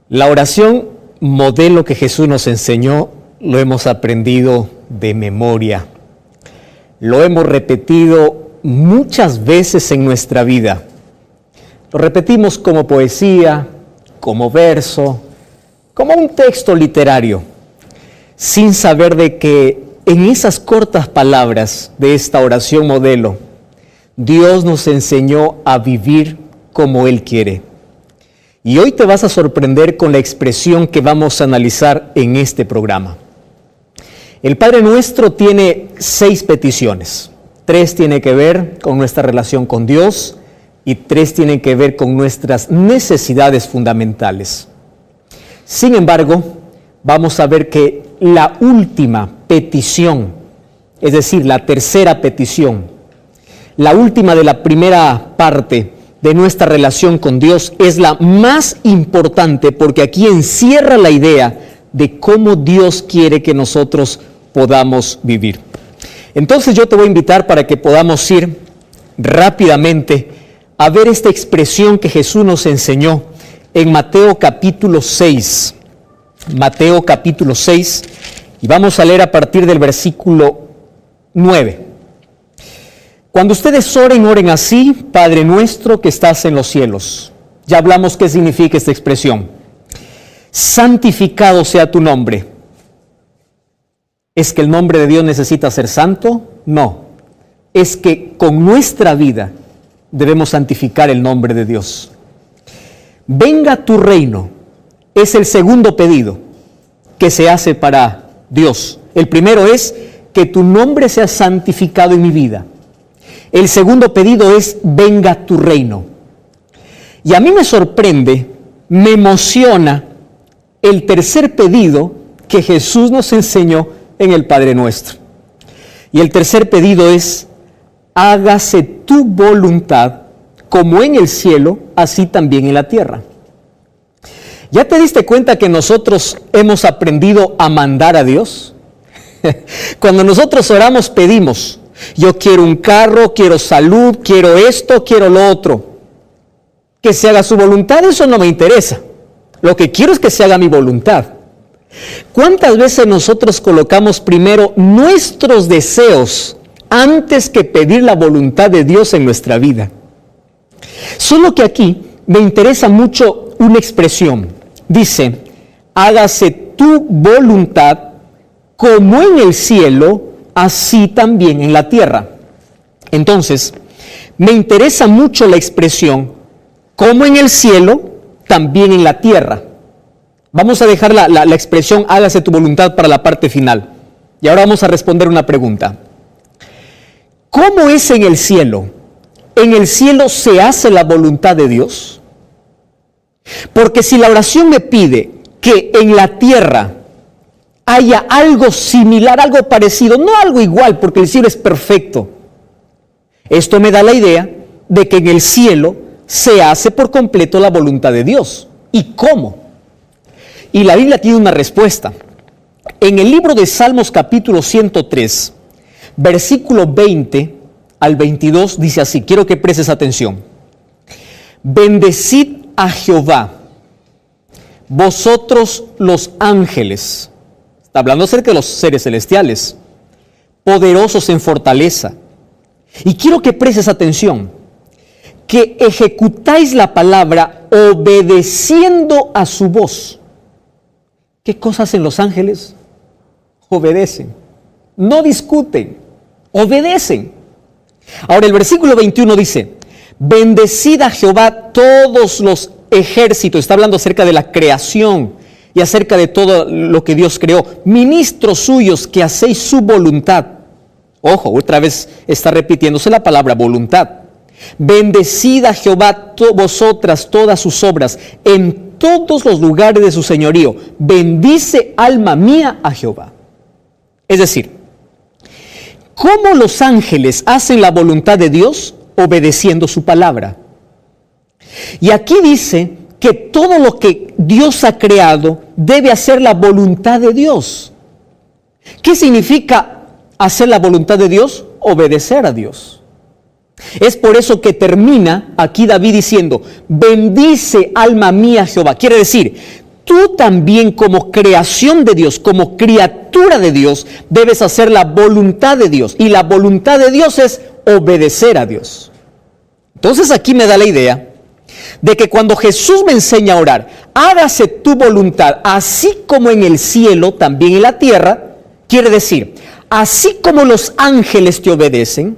La oración modelo que Jesús nos enseñó lo hemos aprendido de memoria. Lo hemos repetido muchas veces en nuestra vida. Lo repetimos como poesía, como verso, como un texto literario, sin saber de que en esas cortas palabras de esta oración modelo, Dios nos enseñó a vivir como Él quiere. Y hoy te vas a sorprender con la expresión que vamos a analizar en este programa. El Padre Nuestro tiene 6 peticiones. 3 tienen que ver con nuestra relación con Dios y 3 tienen que ver con nuestras necesidades fundamentales. Sin embargo, vamos a ver que la última petición, es decir, la tercera petición, la última de la primera parte de nuestra relación con Dios es la más importante, porque aquí encierra la idea de cómo Dios quiere que nosotros podamos vivir. Entonces yo te voy a invitar para que podamos ir rápidamente a ver esta expresión que Jesús nos enseñó en Mateo capítulo 6. Mateo capítulo 6, y vamos a leer a partir del versículo 9. Cuando ustedes oren así: Padre nuestro que estás en los cielos. Ya hablamos qué significa esta expresión. Santificado sea tu nombre. ¿Es que el nombre de Dios necesita ser santo? No. Es que con nuestra vida debemos santificar el nombre de Dios. Venga tu reino. Es el segundo pedido que se hace para Dios. El primero es que tu nombre sea santificado en mi vida. El segundo pedido es: venga tu reino. Y a mí me sorprende, me emociona el tercer pedido que Jesús nos enseñó en el Padre Nuestro. Y el tercer pedido es: hágase tu voluntad como en el cielo, así también en la tierra. ¿Ya te diste cuenta que nosotros hemos aprendido a mandar a Dios? Cuando nosotros oramos, pedimos: yo quiero un carro, quiero salud, quiero esto, quiero lo otro. Que se haga su voluntad, eso no me interesa. Lo que quiero es que se haga mi voluntad. ¿Cuántas veces nosotros colocamos primero nuestros deseos antes que pedir la voluntad de Dios en nuestra vida? Solo que aquí me interesa mucho una expresión. Dice: hágase tu voluntad como en el cielo, así también en la tierra. Entonces, me interesa mucho la expresión como en el cielo, también en la tierra. Vamos a dejar la expresión hágase tu voluntad para la parte final. Y ahora vamos a responder una pregunta. ¿Cómo es en el cielo? ¿En el cielo se hace la voluntad de Dios? Porque si la oración me pide que en la tierra haya algo similar, algo parecido, no algo igual, porque el cielo es perfecto, esto me da la idea de que en el cielo se hace por completo la voluntad de Dios. ¿Y cómo? Y la Biblia tiene una respuesta. En el libro de Salmos capítulo 103, versículo 20 al 22, dice así, quiero que prestes atención. Bendecid a Jehová, vosotros los ángeles. Está hablando acerca de los seres celestiales, poderosos en fortaleza. Y quiero que prestes atención, que ejecutáis la palabra obedeciendo a su voz. ¿Qué cosas hacen los ángeles? Obedecen, no discuten, obedecen. Ahora el versículo 21 dice: bendecid a Jehová todos los ejércitos. Está hablando acerca de la creación y acerca de todo lo que Dios creó. Ministros suyos que hacéis su voluntad. Ojo, otra vez está repitiéndose la palabra voluntad. Bendecid a Jehová vosotras todas sus obras en todos los lugares de su señorío. Bendice alma mía a Jehová. Es decir, ¿cómo los ángeles hacen la voluntad de Dios? Obedeciendo su palabra. Y aquí dice que todo lo que Dios ha creado debe hacer la voluntad de Dios. ¿Qué significa hacer la voluntad de Dios? Obedecer a Dios. Es por eso que termina aquí David diciendo: bendice alma mía Jehová. Quiere decir, tú también como creación de Dios, como criatura de Dios, debes hacer la voluntad de Dios. Y la voluntad de Dios es obedecer a Dios. Entonces aquí me da la idea de que cuando Jesús me enseña a orar, hágase tu voluntad, así como en el cielo, también en la tierra, quiere decir, así como los ángeles te obedecen,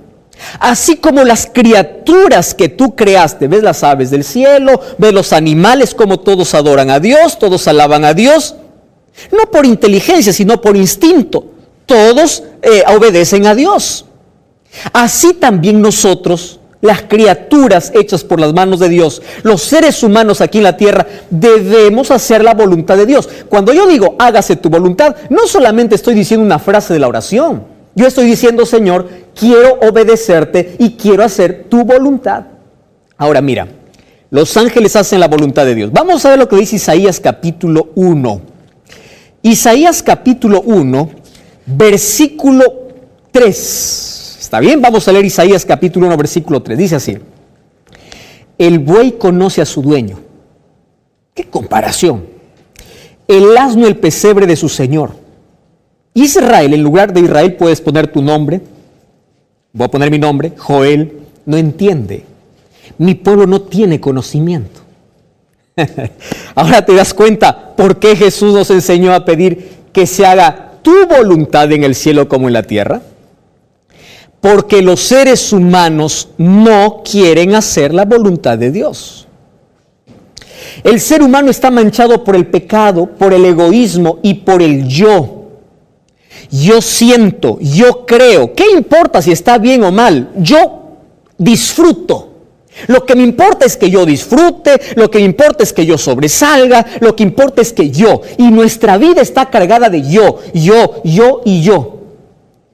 así como las criaturas que tú creaste, ves las aves del cielo, ves los animales como todos adoran a Dios, todos alaban a Dios, no por inteligencia, sino por instinto, todos obedecen a Dios. Así también nosotros, las criaturas hechas por las manos de Dios, los seres humanos aquí en la tierra, debemos hacer la voluntad de Dios. Cuando yo digo, hágase tu voluntad, no solamente estoy diciendo una frase de la oración. Yo estoy diciendo, Señor, quiero obedecerte y quiero hacer tu voluntad. Ahora mira, los ángeles hacen la voluntad de Dios. Vamos a ver lo que dice Isaías capítulo 1. Isaías capítulo 1, versículo 3. ¿Está bien? Vamos a leer Isaías capítulo 1, versículo 3. Dice así: el buey conoce a su dueño. ¡Qué comparación! El asno el pesebre de su señor. Israel, en lugar de Israel puedes poner tu nombre. Voy a poner mi nombre, Joel. No entiende. Mi pueblo no tiene conocimiento. Ahora te das cuenta por qué Jesús nos enseñó a pedir que se haga tu voluntad en el cielo como en la tierra. Porque los seres humanos no quieren hacer la voluntad de Dios. El ser humano está manchado por el pecado, por el egoísmo y por el yo. Yo siento, yo creo. ¿Qué importa si está bien o mal? Yo disfruto. Lo que me importa es que yo disfrute, lo que me importa es que yo sobresalga, lo que importa es que yo. Y nuestra vida está cargada de yo y yo.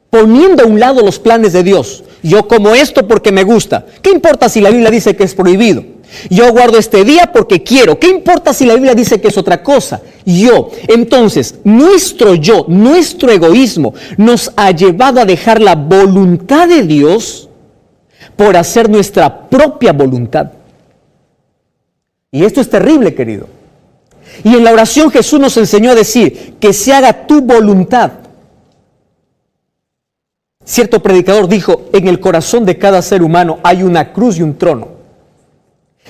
Poniendo a un lado los planes de Dios. Yo como esto porque me gusta. ¿Qué importa si la Biblia dice que es prohibido? Yo guardo este día porque quiero. ¿Qué importa si la Biblia dice que es otra cosa? Yo. Entonces, nuestro yo, nuestro egoísmo, nos ha llevado a dejar la voluntad de Dios por hacer nuestra propia voluntad. Y esto es terrible, querido. Y en la oración Jesús nos enseñó a decir que se haga tu voluntad. Cierto predicador dijo, en el corazón de cada ser humano hay una cruz y un trono.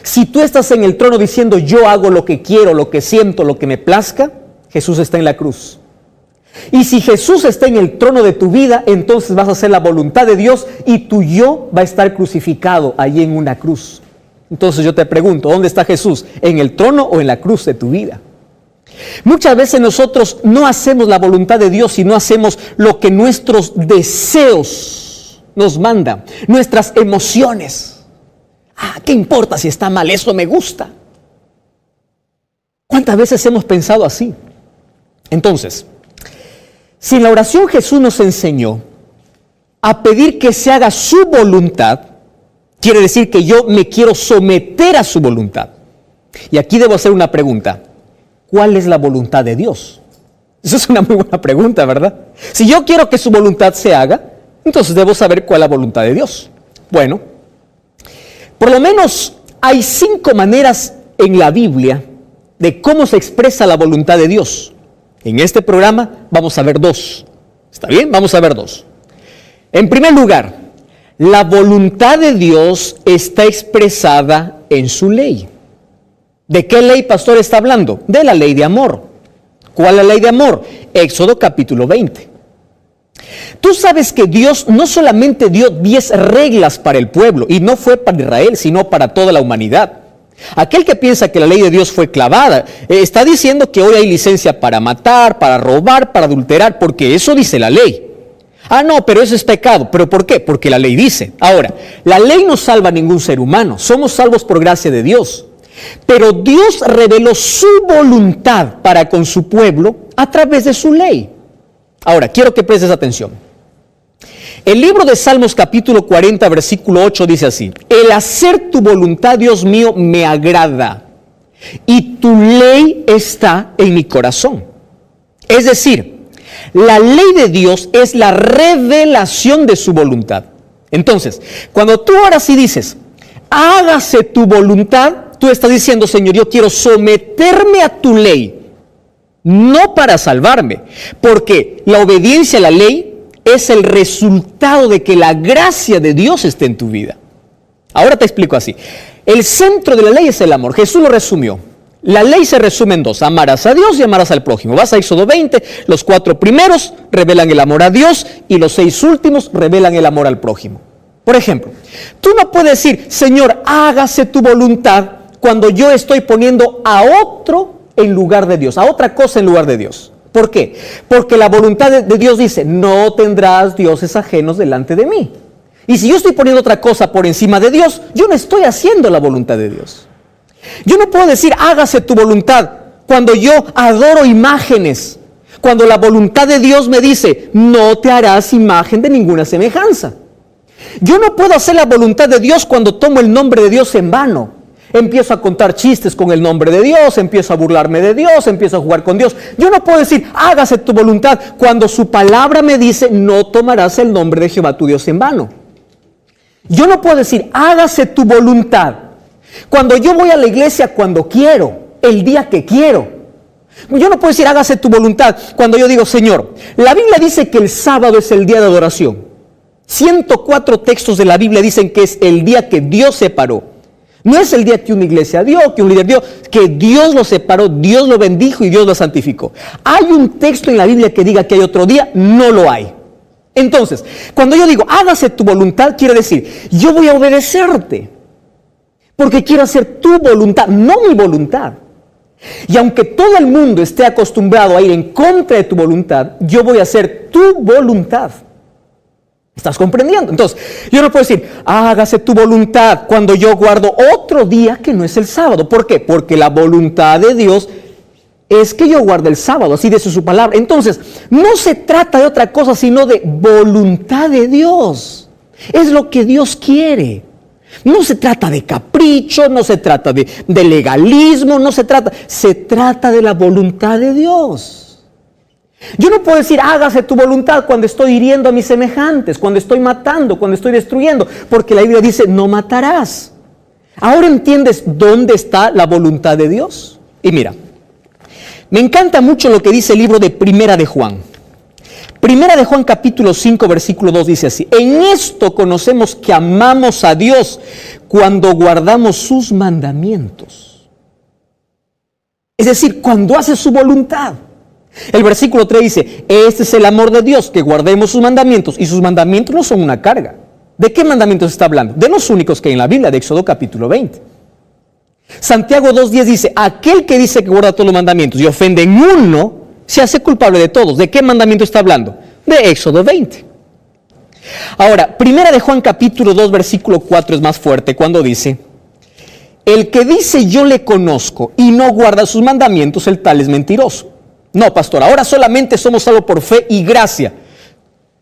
Si tú estás en el trono diciendo yo hago lo que quiero, lo que siento, lo que me plazca, Jesús está en la cruz. Y si Jesús está en el trono de tu vida, entonces vas a hacer la voluntad de Dios y tu yo va a estar crucificado allí en una cruz. Entonces yo te pregunto, ¿dónde está Jesús? ¿En el trono o en la cruz de tu vida? Muchas veces nosotros no hacemos la voluntad de Dios, sino hacemos lo que nuestros deseos nos mandan, nuestras emociones. ¿Qué importa si está mal? Eso me gusta. ¿Cuántas veces hemos pensado así? Entonces, si en la oración Jesús nos enseñó a pedir que se haga su voluntad, quiere decir que yo me quiero someter a su voluntad. Y aquí debo hacer una pregunta. ¿Cuál es la voluntad de Dios? Esa es una muy buena pregunta, ¿verdad? Si yo quiero que su voluntad se haga, entonces debo saber cuál es la voluntad de Dios. Bueno, por lo menos hay 5 maneras en la Biblia de cómo se expresa la voluntad de Dios. En este programa vamos a ver 2. ¿Está bien? Vamos a ver 2. En primer lugar, la voluntad de Dios está expresada en su ley. ¿De qué ley, pastor, está hablando? De la ley de amor. ¿Cuál es la ley de amor? Éxodo capítulo 20. Tú sabes que Dios no solamente dio 10 reglas para el pueblo, y no fue para Israel, sino para toda la humanidad. Aquel que piensa que la ley de Dios fue clavada, está diciendo que hoy hay licencia para matar, para robar, para adulterar, porque eso dice la ley. No, pero eso es pecado. ¿Pero por qué? Porque la ley dice. Ahora, la ley no salva a ningún ser humano, somos salvos por gracia de Dios. Pero Dios reveló su voluntad para con su pueblo a través de su ley. Ahora, quiero que prestes atención. El libro de Salmos capítulo 40, versículo 8 dice así: el hacer tu voluntad, Dios mío, me agrada, y tu ley está en mi corazón. Es decir, la ley de Dios es la revelación de su voluntad. Entonces, cuando tú oras y dices, hágase tu voluntad, tú estás diciendo, Señor, yo quiero someterme a tu ley no para salvarme, porque la obediencia a la ley es el resultado de que la gracia de Dios esté en tu vida. Ahora te explico así. El centro de la ley es el amor. Jesús lo resumió. La ley se resume en dos: amarás a Dios y amarás al prójimo. Vas a Éxodo 20, los 4 primeros revelan el amor a Dios y los 6 últimos revelan el amor al prójimo. Por ejemplo, tú no puedes decir, Señor, hágase tu voluntad, cuando yo estoy poniendo a otro en lugar de Dios, a otra cosa en lugar de Dios. ¿Por qué? Porque la voluntad de Dios dice, no tendrás dioses ajenos delante de mí. Y si yo estoy poniendo otra cosa por encima de Dios, yo no estoy haciendo la voluntad de Dios. Yo no puedo decir, hágase tu voluntad, cuando yo adoro imágenes, cuando la voluntad de Dios me dice, no te harás imagen de ninguna semejanza. Yo no puedo hacer la voluntad de Dios cuando tomo el nombre de Dios en vano. Empiezo a contar chistes con el nombre de Dios, empiezo a burlarme de Dios, empiezo a jugar con Dios. Yo no puedo decir, hágase tu voluntad, cuando su palabra me dice, no tomarás el nombre de Jehová tu Dios en vano. Yo no puedo decir, hágase tu voluntad, cuando yo voy a la iglesia cuando quiero, el día que quiero. Yo no puedo decir, hágase tu voluntad, cuando yo digo, Señor, la Biblia dice que el sábado es el día de adoración. 104 textos de la Biblia dicen que es el día que Dios separó. No es el día que una iglesia dio, que un líder dio, que Dios lo separó, Dios lo bendijo y Dios lo santificó. ¿Hay un texto en la Biblia que diga que hay otro día? No lo hay. Entonces, cuando yo digo, hágase tu voluntad, quiere decir, yo voy a obedecerte, porque quiero hacer tu voluntad, no mi voluntad. Y aunque todo el mundo esté acostumbrado a ir en contra de tu voluntad, yo voy a hacer tu voluntad. ¿Estás comprendiendo? Entonces, yo no puedo decir, hágase tu voluntad cuando yo guardo otro día que no es el sábado. ¿Por qué? Porque la voluntad de Dios es que yo guarde el sábado, así dice su palabra. Entonces, no se trata de otra cosa sino de voluntad de Dios. Es lo que Dios quiere. No se trata de capricho, no se trata de legalismo, se trata de la voluntad de Dios. Yo no puedo decir, hágase tu voluntad cuando estoy hiriendo a mis semejantes, cuando estoy matando, cuando estoy destruyendo, porque la Biblia dice, no matarás. Ahora entiendes dónde está la voluntad de Dios. Y mira, me encanta mucho lo que dice el libro de Primera de Juan. Primera de Juan capítulo 5 versículo 2 dice así, en esto conocemos que amamos a Dios cuando guardamos sus mandamientos. Es decir, cuando hace su voluntad. El versículo 3 dice, este es el amor de Dios, que guardemos sus mandamientos, y sus mandamientos no son una carga. ¿De qué mandamientos está hablando? De los únicos que hay en la Biblia, de Éxodo capítulo 20. Santiago 2:10 dice, aquel que dice que guarda todos los mandamientos y ofende en uno, se hace culpable de todos. ¿De qué mandamiento está hablando? De Éxodo 20. Ahora, Primera de Juan capítulo 2 versículo 4 es más fuerte cuando dice, el que dice yo le conozco y no guarda sus mandamientos, el tal es mentiroso. No, pastor, ahora solamente somos salvos por fe y gracia.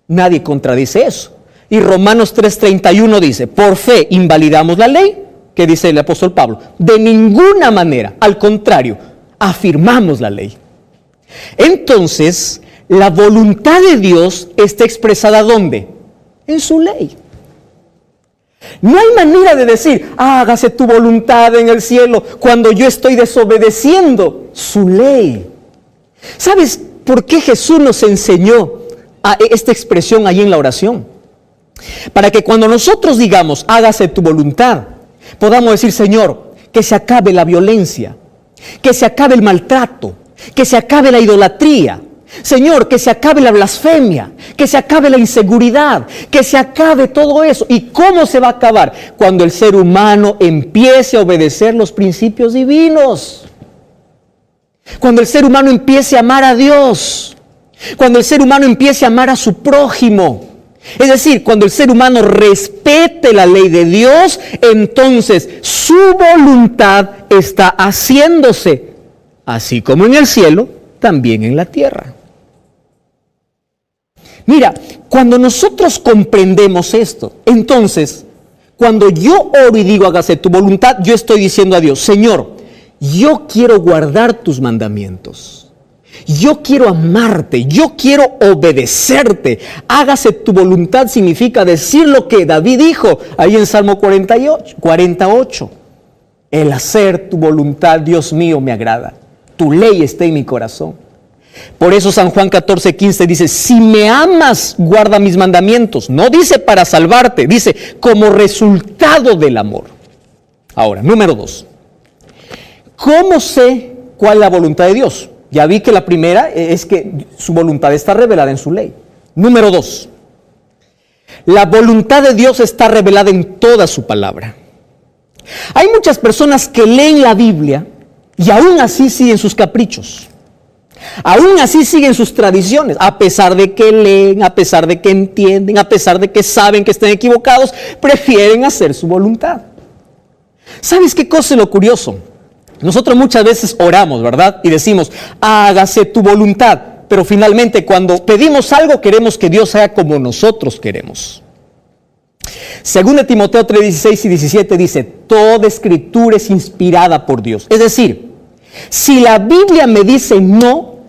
Nadie contradice eso. Y Romanos 3:31 dice, por fe invalidamos la ley, que dice el apóstol Pablo. De ninguna manera, al contrario, afirmamos la ley. Entonces, la voluntad de Dios está expresada ¿dónde? En su ley. No hay manera de decir, hágase tu voluntad en el cielo, cuando yo estoy desobedeciendo su ley. ¿Sabes por qué Jesús nos enseñó a esta expresión ahí en la oración? Para que cuando nosotros digamos, hágase tu voluntad, podamos decir, Señor, que se acabe la violencia, que se acabe el maltrato, que se acabe la idolatría. Señor, que se acabe la blasfemia, que se acabe la inseguridad, que se acabe todo eso. ¿Y cómo se va a acabar? Cuando el ser humano empiece a obedecer los principios divinos. Cuando el ser humano empiece a amar a Dios, cuando el ser humano empiece a amar a su prójimo, es decir, cuando el ser humano respete la ley de Dios, entonces su voluntad está haciéndose, así como en el cielo, también en la tierra. Mira, cuando nosotros comprendemos esto, entonces, cuando yo oro y digo hágase tu voluntad, yo estoy diciendo a Dios, Señor, yo quiero guardar tus mandamientos. Yo quiero amarte, yo quiero obedecerte. Hágase tu voluntad significa decir lo que David dijo ahí en Salmo 48. El hacer tu voluntad, Dios mío, me agrada. Tu ley está en mi corazón. Por eso San Juan 14:15 dice, si me amas, guarda mis mandamientos. No dice para salvarte, dice como resultado del amor. Ahora, número 2. ¿Cómo sé cuál es la voluntad de Dios? Ya vi que la primera es que su voluntad está revelada en su ley. Número 2. La voluntad de Dios está revelada en toda su palabra. Hay muchas personas que leen la Biblia y aún así siguen sus caprichos. Aún así siguen sus tradiciones, a pesar de que leen, a pesar de que entienden, a pesar de que saben que están equivocados, prefieren hacer su voluntad. ¿Sabes qué cosa es lo curioso? Nosotros muchas veces oramos, ¿verdad? Y decimos, hágase tu voluntad. Pero finalmente cuando pedimos algo queremos que Dios haga como nosotros queremos. Según de Timoteo 3:16 y 17 dice, toda escritura es inspirada por Dios. Es decir, si la Biblia me dice no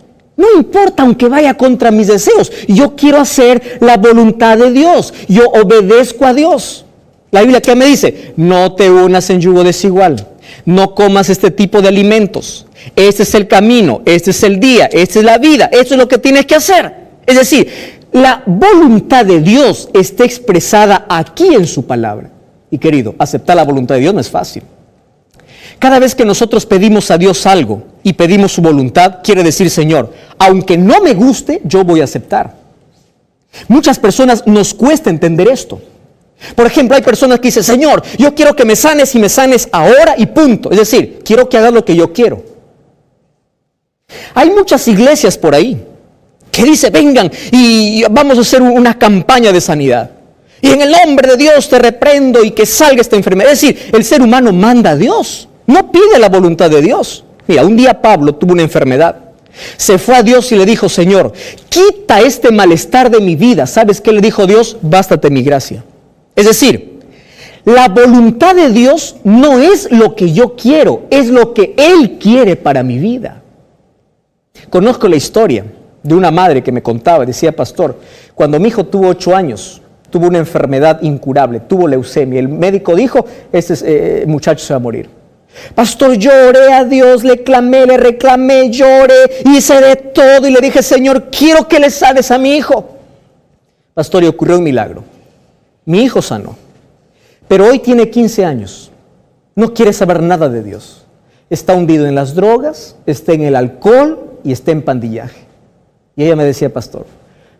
importa aunque vaya contra mis deseos. Yo quiero hacer la voluntad de Dios. Yo obedezco a Dios. La Biblia, ¿qué me dice? No te unas en yugo desigual. No comas este tipo de alimentos. Este es el camino, este es el día, esta es la vida. Esto es lo que tienes que hacer. Es decir, la voluntad de Dios está expresada aquí en su palabra. Y querido, aceptar la voluntad de Dios no es fácil. Cada vez que nosotros pedimos a Dios algo y pedimos su voluntad, quiere decir, Señor, aunque no me guste, yo voy a aceptar. Muchas personas nos cuesta entender esto. Por ejemplo, hay personas que dicen, Señor, yo quiero que me sanes y me sanes ahora y punto. Es decir, quiero que hagas lo que yo quiero. Hay muchas iglesias por ahí que dicen, vengan y vamos a hacer una campaña de sanidad. Y en el nombre de Dios te reprendo y que salga esta enfermedad. Es decir, el ser humano manda a Dios, no pide la voluntad de Dios. Mira, un día Pablo tuvo una enfermedad. Se fue a Dios y le dijo, Señor, quita este malestar de mi vida. ¿Sabes qué le dijo Dios? Bástate mi gracia. Es decir, la voluntad de Dios no es lo que yo quiero, es lo que Él quiere para mi vida. Conozco la historia de una madre que me contaba, decía, pastor, cuando mi hijo tuvo 8 años, tuvo una enfermedad incurable, tuvo leucemia. El médico dijo, este muchacho se va a morir. Pastor, lloré a Dios, le clamé, le reclamé, lloré, hice de todo y le dije, Señor, quiero que le sanes a mi hijo. Pastor, y ocurrió un milagro. Mi hijo sanó, pero hoy tiene 15 años, no quiere saber nada de Dios. Está hundido en las drogas, está en el alcohol y está en pandillaje. Y ella me decía, pastor,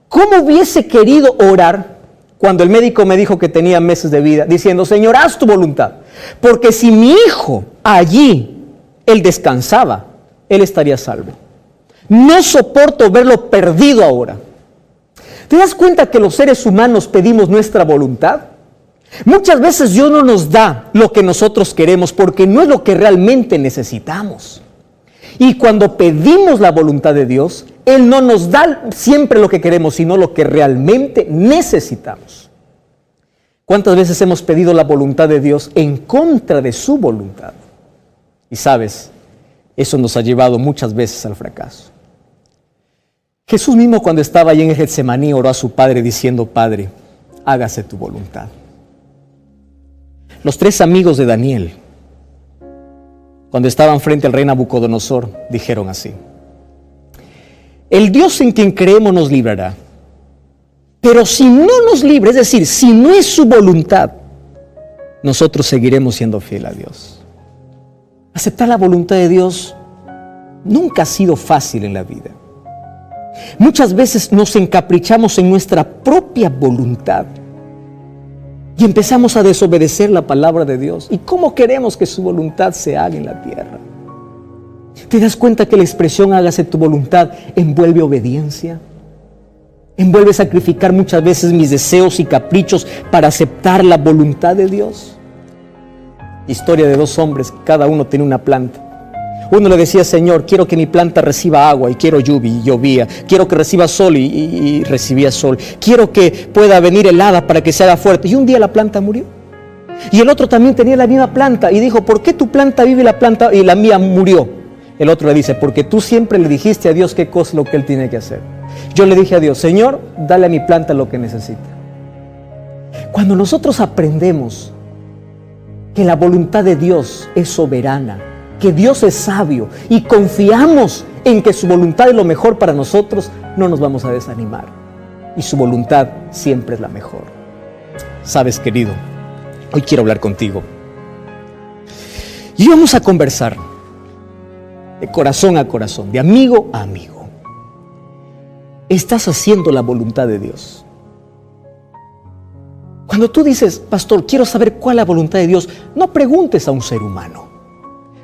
¿cómo hubiese querido orar cuando el médico me dijo que tenía meses de vida? Diciendo, Señor, haz tu voluntad. Porque si mi hijo allí, él descansaba, él estaría salvo. No soporto verlo perdido ahora. ¿Te das cuenta que los seres humanos pedimos nuestra voluntad? Muchas veces Dios no nos da lo que nosotros queremos porque no es lo que realmente necesitamos. Y cuando pedimos la voluntad de Dios, Él no nos da siempre lo que queremos, sino lo que realmente necesitamos. ¿Cuántas veces hemos pedido la voluntad de Dios en contra de su voluntad? Y sabes, eso nos ha llevado muchas veces al fracaso. Jesús mismo cuando estaba allí en el Getsemaní oró a su Padre diciendo, Padre, hágase tu voluntad. Los 3 amigos de Daniel, cuando estaban frente al rey Nabucodonosor, dijeron así, el Dios en quien creemos nos librará, pero si no nos libra, es decir, si no es su voluntad, nosotros seguiremos siendo fieles a Dios. Aceptar la voluntad de Dios nunca ha sido fácil en la vida. Muchas veces nos encaprichamos en nuestra propia voluntad y empezamos a desobedecer la palabra de Dios. ¿Y cómo queremos que su voluntad se haga en la tierra? ¿Te das cuenta que la expresión hágase tu voluntad envuelve obediencia? Envuelve sacrificar muchas veces mis deseos y caprichos para aceptar la voluntad de Dios. Historia de 2 hombres, cada uno tiene una planta. Uno le decía, Señor, quiero que mi planta reciba agua y quiero lluvia y llovía. Quiero que reciba sol y recibía sol. Quiero que pueda venir helada para que se haga fuerte. Y un día la planta murió. Y el otro también tenía la misma planta y dijo, ¿por qué tu planta vive y la mía murió? El otro le dice, porque tú siempre le dijiste a Dios qué cosa es lo que Él tiene que hacer. Yo le dije a Dios, Señor, dale a mi planta lo que necesita. Cuando nosotros aprendemos que la voluntad de Dios es soberana, que Dios es sabio y confiamos en que su voluntad es lo mejor para nosotros, no nos vamos a desanimar. Y su voluntad siempre es la mejor. Sabes, querido, hoy quiero hablar contigo. Y vamos a conversar de corazón a corazón, de amigo a amigo. ¿Estás haciendo la voluntad de Dios? Cuando tú dices, pastor, quiero saber cuál es la voluntad de Dios, no preguntes a un ser humano.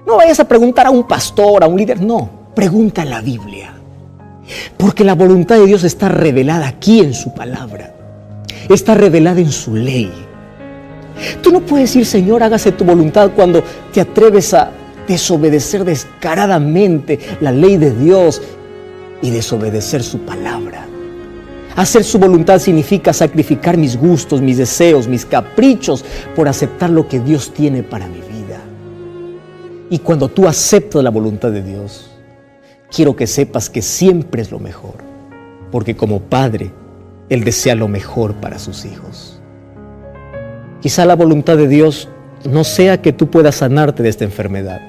No vayas a preguntar a un pastor, a un líder, no. Pregunta a la Biblia. Porque la voluntad de Dios está revelada aquí en su palabra. Está revelada en su ley. Tú no puedes decir, Señor, hágase tu voluntad cuando te atreves a desobedecer descaradamente la ley de Dios y desobedecer su palabra. Hacer su voluntad significa sacrificar mis gustos, mis deseos, mis caprichos por aceptar lo que Dios tiene para mi vida. Y cuando tú aceptas la voluntad de Dios, quiero que sepas que siempre es lo mejor, porque como padre, Él desea lo mejor para sus hijos. Quizá la voluntad de Dios no sea que tú puedas sanarte de esta enfermedad,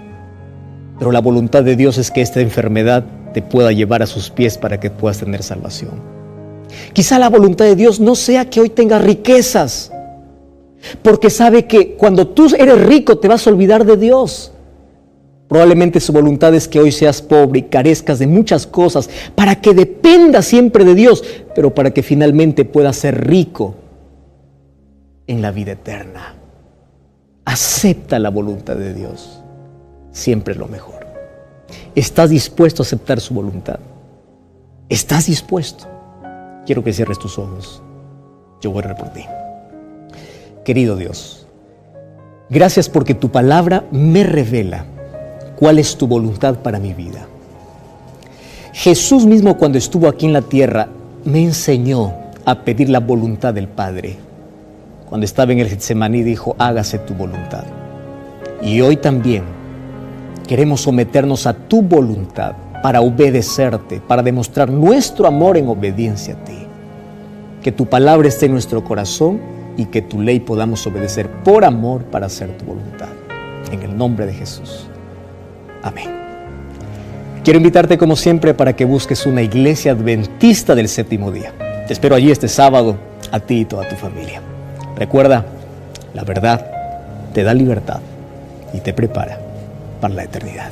pero la voluntad de Dios es que esta enfermedad te pueda llevar a sus pies para que puedas tener salvación. Quizá la voluntad de Dios no sea que hoy tengas riquezas, porque sabe que cuando tú eres rico te vas a olvidar de Dios. Probablemente su voluntad es que hoy seas pobre y carezcas de muchas cosas para que dependas siempre de Dios, pero para que finalmente puedas ser rico en la vida eterna. Acepta la voluntad de Dios. Siempre es lo mejor. ¿Estás dispuesto a aceptar su voluntad? ¿Estás dispuesto? Quiero que cierres tus ojos. Yo voy a orar por ti. Querido Dios, gracias porque tu palabra me revela cuál es tu voluntad para mi vida. Jesús mismo, cuando estuvo aquí en la tierra, me enseñó a pedir la voluntad del Padre. Cuando estaba en el Getsemaní dijo, hágase tu voluntad. Y hoy también queremos someternos a tu voluntad para obedecerte, para demostrar nuestro amor en obediencia a ti. Que tu palabra esté en nuestro corazón y que tu ley podamos obedecer por amor para hacer tu voluntad. En el nombre de Jesús. Amén. Quiero invitarte como siempre para que busques una iglesia adventista del séptimo día. Te espero allí este sábado, a ti y toda tu familia. Recuerda, la verdad te da libertad y te prepara para la eternidad.